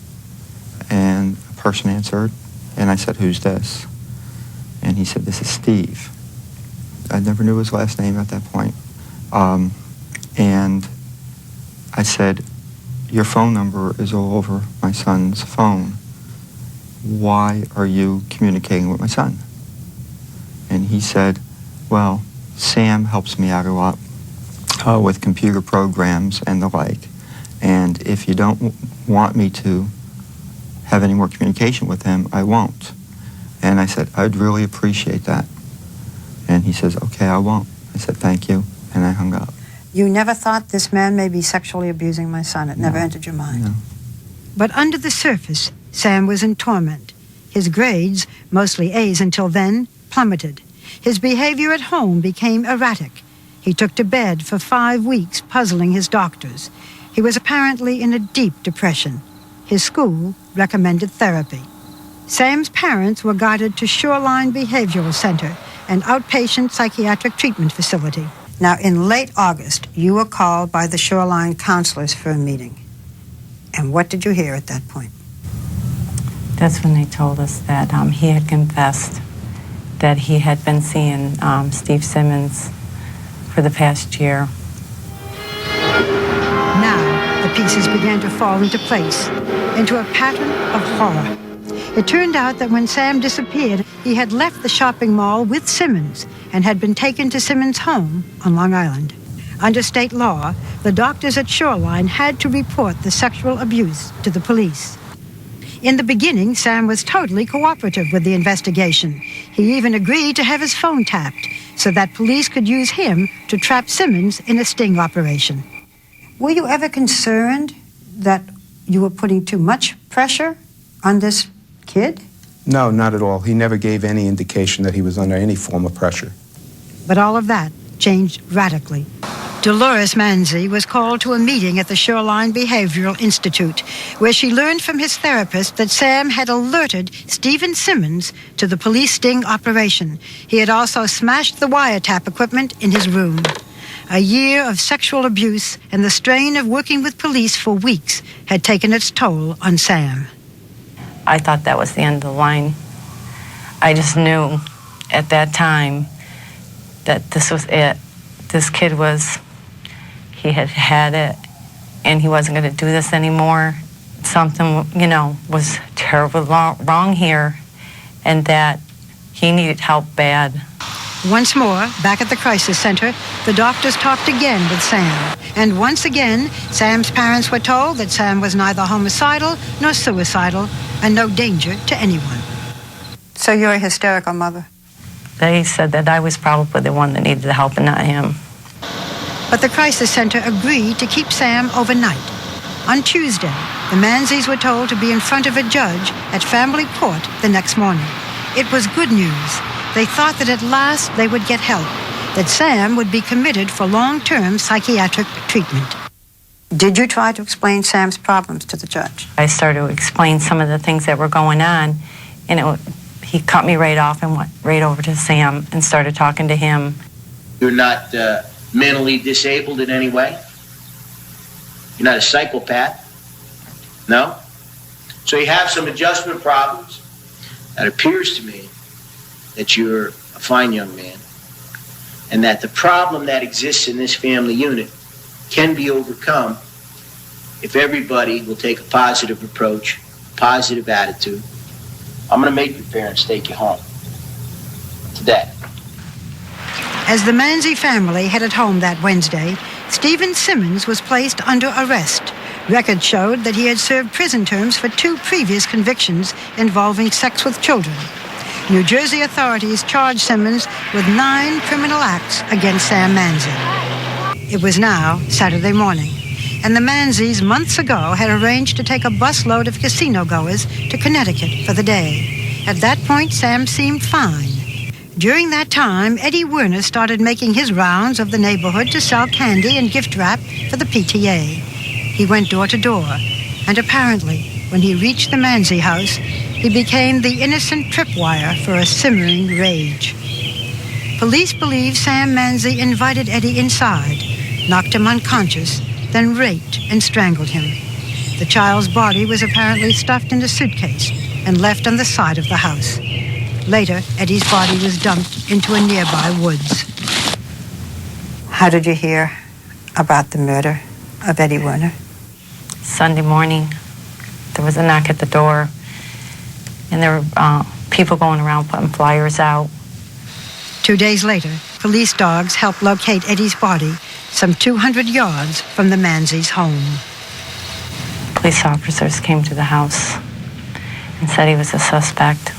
and a person answered, and I said, "Who's this?" And he said, "This is Steve." I never knew his last name at that point. And I said, "Your phone number is all over my son's phone. Why are you communicating with my son?" And he said, "Well, Sam helps me out a lot with computer programs and the like. And if you don't want me to have any more communication with him, I won't." And I said, "I'd really appreciate that." And he says, "Okay, I won't." I said, "Thank you," and I hung up. You never thought this man may be sexually abusing my son? It never entered your mind? No. But under the surface, Sam was in torment. His grades, mostly A's until then, plummeted. His behavior at home became erratic. He took to bed for 5 weeks, puzzling his doctors. He was apparently in a deep depression. His school recommended therapy. Sam's parents were guided to Shoreline Behavioral Center, an outpatient psychiatric treatment facility. Now, in late August, you were called by the Shoreline counselors for a meeting. And what did you hear at that point? That's when they told us that he had confessed that he had been seeing Steve Simmons for the past year. Now, the pieces began to fall into place, into a pattern of horror. It turned out that when Sam disappeared, he had left the shopping mall with Simmons and had been taken to Simmons' home on Long Island. Under state law, the doctors at Shoreline had to report the sexual abuse to the police. In the beginning, Sam was totally cooperative with the investigation. He even agreed to have his phone tapped so that police could use him to trap Simmons in a sting operation. Were you ever concerned that you were putting too much pressure on this kid? No, not at all. He never gave any indication that he was under any form of pressure. But all of that changed radically. Dolores Manzi was called to a meeting at the Shoreline Behavioral Institute, where she learned from his therapist that Sam had alerted Stephen Simmons to the police sting operation. He had also smashed the wiretap equipment in his room. A year of sexual abuse and the strain of working with police for weeks had taken its toll on Sam. I thought that was the end of the line. I just knew at that time that this was it. This kid he had had it, and he wasn't going to do this anymore. Something, was terribly wrong here, and that he needed help bad. Once more, back at the crisis center, the doctors talked again with Sam. And once again, Sam's parents were told that Sam was neither homicidal nor suicidal and no danger to anyone. So you're a hysterical mother? They said that I was probably the one that needed the help and not him. But the crisis center agreed to keep Sam overnight. On Tuesday, the Manzis were told to be in front of a judge at family court the next morning. It was good news. They thought that at last they would get help, that Sam would be committed for long-term psychiatric treatment. Did you try to explain Sam's problems to the judge? I started to explain some of the things that were going on, and he cut me right off and went right over to Sam and started talking to him. You're not mentally disabled in any way? You're not a psychopath? No? So you have some adjustment problems. It appears to me that you're a fine young man, and that the problem that exists in this family unit can be overcome if everybody will take a positive approach, positive attitude. I'm going to make your parents take you home today. As the Manzi family headed home that Wednesday, Stephen Simmons was placed under arrest. Records showed that he had served prison terms for 2 previous convictions involving sex with children. New Jersey authorities charged Simmons with 9 criminal acts against Sam Manzi. It was now Saturday morning, and the Manzis months ago had arranged to take a busload of casino-goers to Connecticut for the day. At that point, Sam seemed fine. During that time, Eddie Werner started making his rounds of the neighborhood to sell candy and gift wrap for the PTA. He went door to door, and apparently, when he reached the Manzi house, he became the innocent tripwire for a simmering rage. Police believe Sam Manzi invited Eddie inside, knocked him unconscious, then raped and strangled him. The child's body was apparently stuffed in a suitcase and left on the side of the house. Later, Eddie's body was dumped into a nearby woods. How did you hear about the murder of Eddie Werner? Sunday morning, there was a knock at the door, and there were people going around putting flyers out. 2 days later, police dogs helped locate Eddie's body some 200 yards from the Manzi's home. Police officers came to the house and said he was a suspect,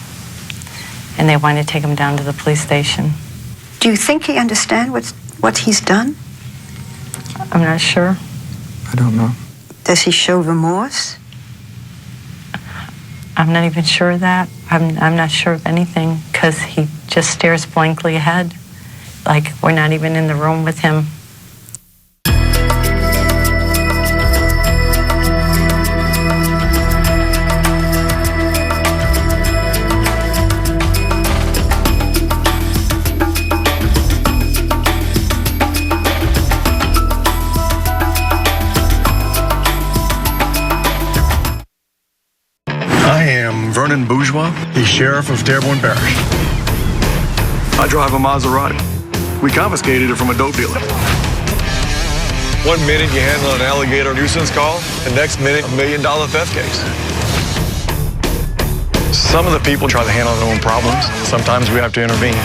and they wanted to take him down to the police station. Do you think he understands what he's done? I'm not sure. I don't know. Does he show remorse? I'm not even sure of that. I'm not sure of anything, because he just stares blankly ahead, like we're not even in the room with him. I am Vernon Bourgeois, the sheriff of Dearborn Parish. I drive a Maserati. We confiscated it from a dope dealer. 1 minute you handle an alligator nuisance call, the next minute $1 million theft case. Some of the people try to handle their own problems. Sometimes we have to intervene.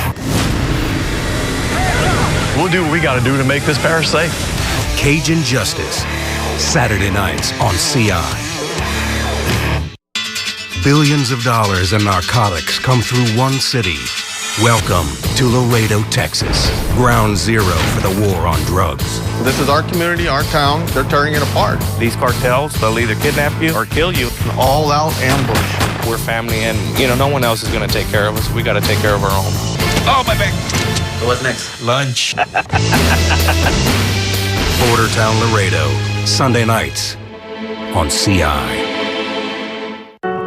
We'll do what we got to do to make this parish safe. Cajun Justice, Saturday nights on CI. Billions of dollars in narcotics come through one city. Welcome to Laredo, Texas, ground zero for the war on drugs. This is our community, our town. They're tearing it apart. These cartels, they'll either kidnap you or kill you. An all-out ambush. We're family, and no one else is going to take care of us. We got to take care of our own. Oh, my back. So what's next? Lunch. Border Town, Laredo. Sunday nights on CI.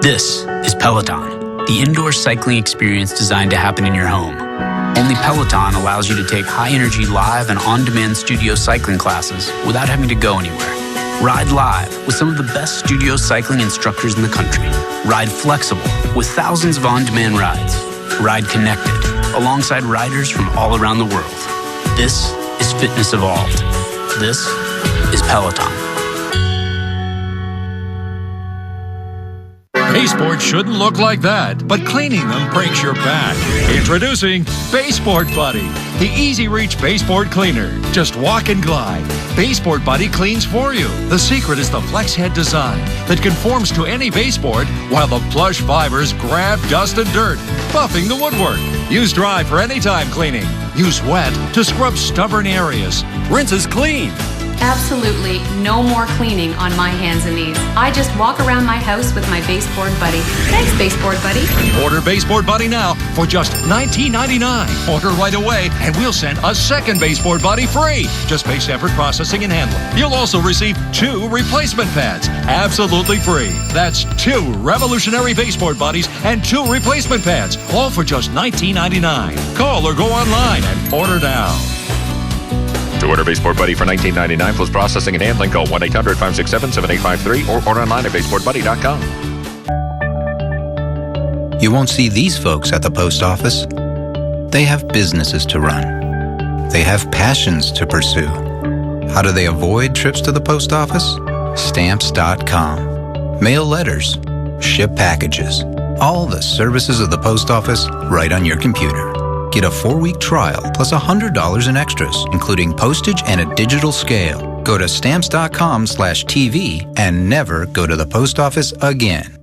This is Peloton, the indoor cycling experience designed to happen in your home. Only Peloton allows you to take high-energy live and on-demand studio cycling classes without having to go anywhere. Ride live with some of the best studio cycling instructors in the country. Ride flexible with thousands of on-demand rides. Ride connected alongside riders from all around the world. This is fitness evolved. This is Peloton. Baseboards shouldn't look like that, but cleaning them breaks your back. Introducing Baseboard Buddy, the easy-reach baseboard cleaner. Just walk and glide. Baseboard Buddy cleans for you. The secret is the flex head design that conforms to any baseboard while the plush fibers grab dust and dirt, buffing the woodwork. Use dry for anytime cleaning. Use wet to scrub stubborn areas. Rinses clean. Absolutely no more cleaning on my hands and knees. I just walk around my house with my Baseboard Buddy. Thanks, Baseboard Buddy. Order Baseboard Buddy now for just $19.99. Order right away and we'll send a second Baseboard Buddy free. Just pay separate processing and handling. You'll also receive 2 replacement pads absolutely free. That's 2 revolutionary Baseboard Buddies and 2 replacement pads, all for just $19.99. Call or go online and order now. To order Baseboard Buddy for $19.99 plus processing and handling, call 1-800-567-7853 or order online at baseboardbuddy.com. You won't see these folks at the post office. They have businesses to run. They have passions to pursue. How do they avoid trips to the post office? Stamps.com. Mail letters. Ship packages. All the services of the post office right on your computer. Get a 4-week trial plus $100 in extras, including postage and a digital scale. Go to stamps.com/TV and never go to the post office again.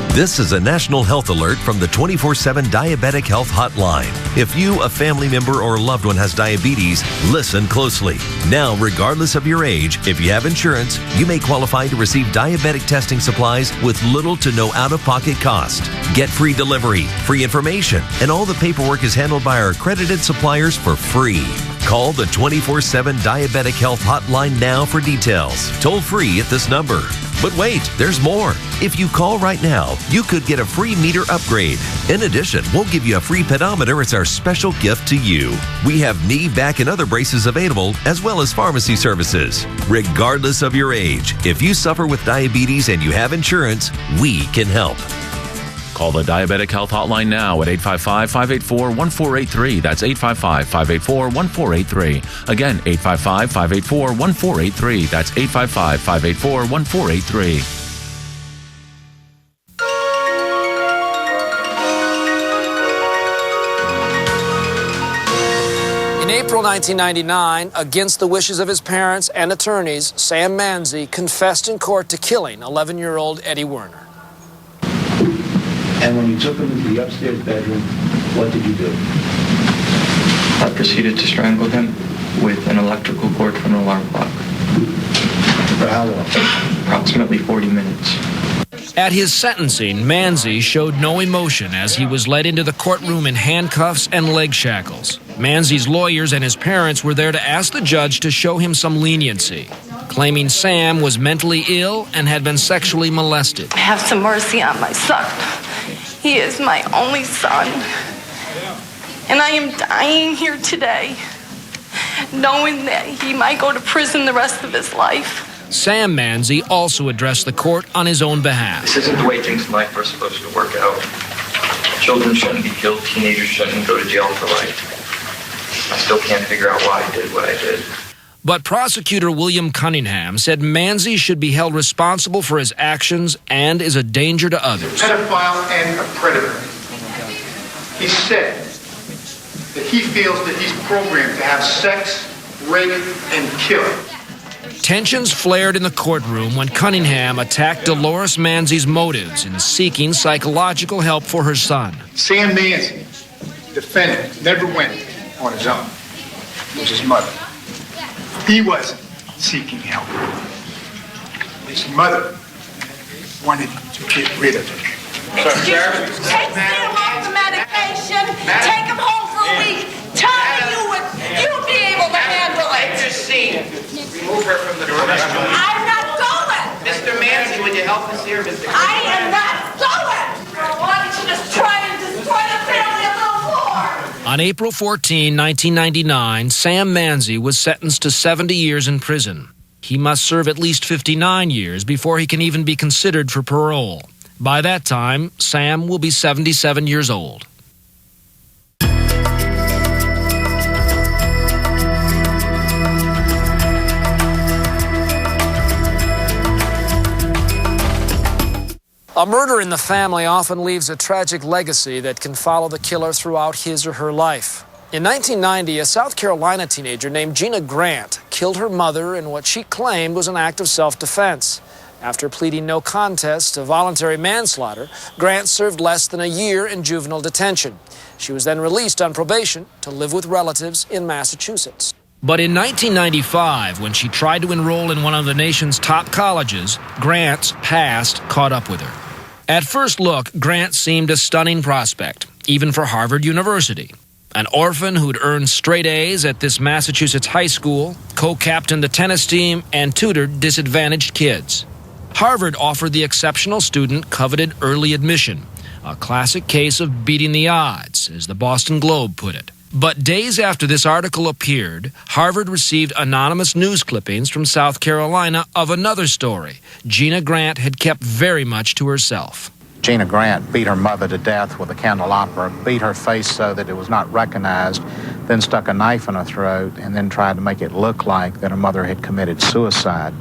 This is a national health alert from the 24/7 Diabetic Health Hotline. If you, a family member, or loved one has diabetes, listen closely. Now, regardless of your age, if you have insurance, you may qualify to receive diabetic testing supplies with little to no out-of-pocket cost. Get free delivery, free information, and all the paperwork is handled by our accredited suppliers for free. Call the 24/7 Diabetic Health Hotline now for details. Toll free at this number. But wait, there's more. If you call right now, you could get a free meter upgrade. In addition, we'll give you a free pedometer as our special gift to you. We have knee, back, and other braces available, as well as pharmacy services. Regardless of your age, if you suffer with diabetes and you have insurance, we can help. Call the Diabetic Health Hotline now at 855-584-1483. That's 855-584-1483. Again, 855-584-1483. That's 855-584-1483. In April 1999, against the wishes of his parents and attorneys, Sam Manzi confessed in court to killing 11-year-old Eddie Werner. And when you took him into the upstairs bedroom, what did you do? I proceeded to strangle him with an electrical cord from an alarm clock. For how long? Approximately 40 minutes. At his sentencing, Manzi showed no emotion as he was led into the courtroom in handcuffs and leg shackles. Manzi's lawyers and his parents were there to ask the judge to show him some leniency, claiming Sam was mentally ill and had been sexually molested. Have some mercy on my son. He is my only son. And I am dying here today, knowing that he might go to prison the rest of his life. Sam Manzi also addressed the court on his own behalf. This isn't the way things in life are supposed to work out. Children shouldn't be killed. Teenagers shouldn't go to jail for life. I still can't figure out why I did what I did. But prosecutor William Cunningham said Manzi should be held responsible for his actions and is a danger to others. Pedophile and a predator. He said that he feels that he's programmed to have sex, rape, and kill. Tensions flared in the courtroom when Cunningham attacked Dolores Manzi's motives in seeking psychological help for her son. Sam Manzi, defendant, never went on his own. It was his mother. He wasn't seeking help. His mother wanted to get rid of him. Take Sam off the medication. Take him home for a week. Tell me you would be able to handle it. On April 14, 1999, Sam Manzi was sentenced to 70 years in prison. He must serve at least 59 years before he can even be considered for parole. By that time, Sam will be 77 years old. A murder in the family often leaves a tragic legacy that can follow the killer throughout his or her life. In 1990, a South Carolina teenager named Gina Grant killed her mother in what she claimed was an act of self-defense. After pleading no contest to voluntary manslaughter, Grant served less than a year in juvenile detention. She was then released on probation to live with relatives in Massachusetts. But in 1995, when she tried to enroll in one of the nation's top colleges, Grant's past caught up with her. At first look, Grant seemed a stunning prospect, even for Harvard University. An orphan who'd earned straight A's at this Massachusetts high school, co-captained the tennis team, and tutored disadvantaged kids. Harvard offered the exceptional student coveted early admission, a classic case of beating the odds, as the Boston Globe put it. But days after this article appeared, Harvard received anonymous news clippings from South Carolina of another story Gina Grant had kept very much to herself. Gina Grant beat her mother to death with a candelabra, beat her face so that it was not recognized, then stuck a knife in her throat, and then tried to make it look like that her mother had committed suicide.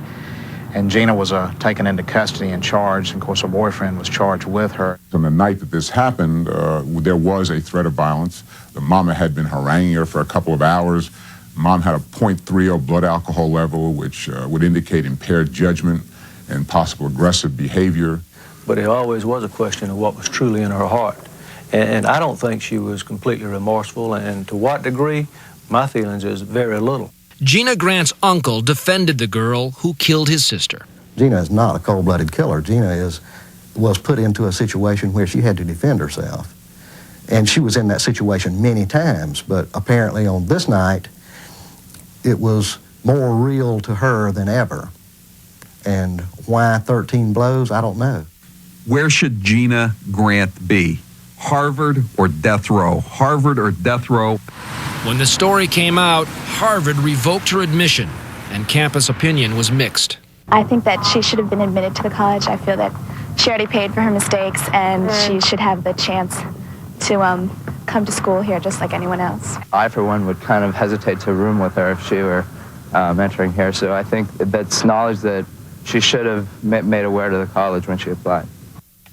And Gina was taken into custody and charged, and of course her boyfriend was charged with her. On the night that this happened, there was a threat of violence. The mama had been haranguing her for a couple of hours. Mom had a 0.30 blood alcohol level, which would indicate impaired judgment and possible aggressive behavior. But it always was a question of what was truly in her heart. And I don't think she was completely remorseful, and to what degree, my feelings is very little. Gina Grant's uncle defended the girl who killed his sister. Gina is not a cold-blooded killer. Gina was put into a situation where she had to defend herself. And she was in that situation many times, but apparently on this night, it was more real to her than ever. And why 13 blows, I don't know. Where should Gina Grant be? Harvard or death row? Harvard or death row? When the story came out, Harvard revoked her admission, and campus opinion was mixed. I think that she should have been admitted to the college. I feel that she already paid for her mistakes, and she should have the chance to come to school here just like anyone else. I, for one, would kind of hesitate to room with her if she were entering here. So I think that's knowledge that she should have made aware to the college when she applied.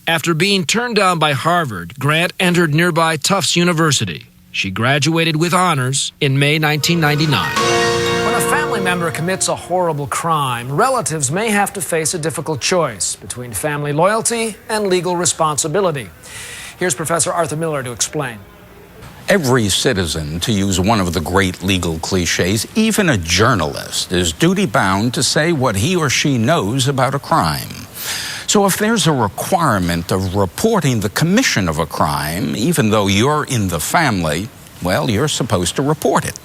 After being turned down by Harvard, Grant entered nearby Tufts University. She graduated with honors in May 1999. When a family member commits a horrible crime, relatives may have to face a difficult choice between family loyalty and legal responsibility. Here's Professor Arthur Miller to explain. Every citizen, to use one of the great legal cliches, even a journalist, is duty-bound to say what he or she knows about a crime. So if there's a requirement of reporting the commission of a crime, even though you're in the family, well, you're supposed to report it.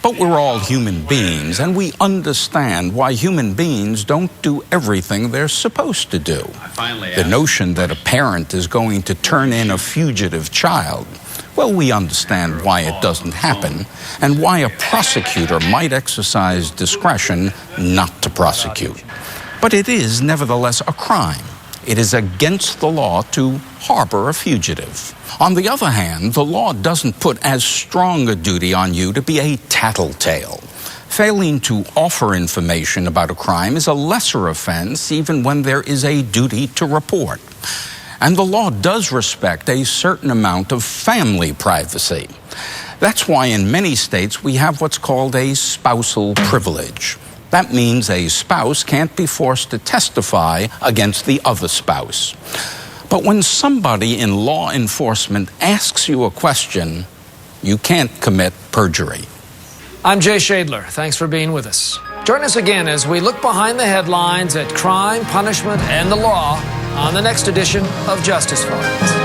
But we're all human beings, and we understand why human beings don't do everything they're supposed to do. The notion that a parent is going to turn in a fugitive child, well, we understand why it doesn't happen, and why a prosecutor might exercise discretion not to prosecute. But it is nevertheless a crime. It is against the law to harbor a fugitive. On the other hand, the law doesn't put as strong a duty on you to be a tattletale. Failing to offer information about a crime is a lesser offense even when there is a duty to report. And the law does respect a certain amount of family privacy. That's why in many states we have what's called a spousal privilege. That means a spouse can't be forced to testify against the other spouse. But when somebody in law enforcement asks you a question, you can't commit perjury. I'm Jay Schadler. Thanks for being with us. Join us again as we look behind the headlines at crime, punishment, and the law on the next edition of Justice Files.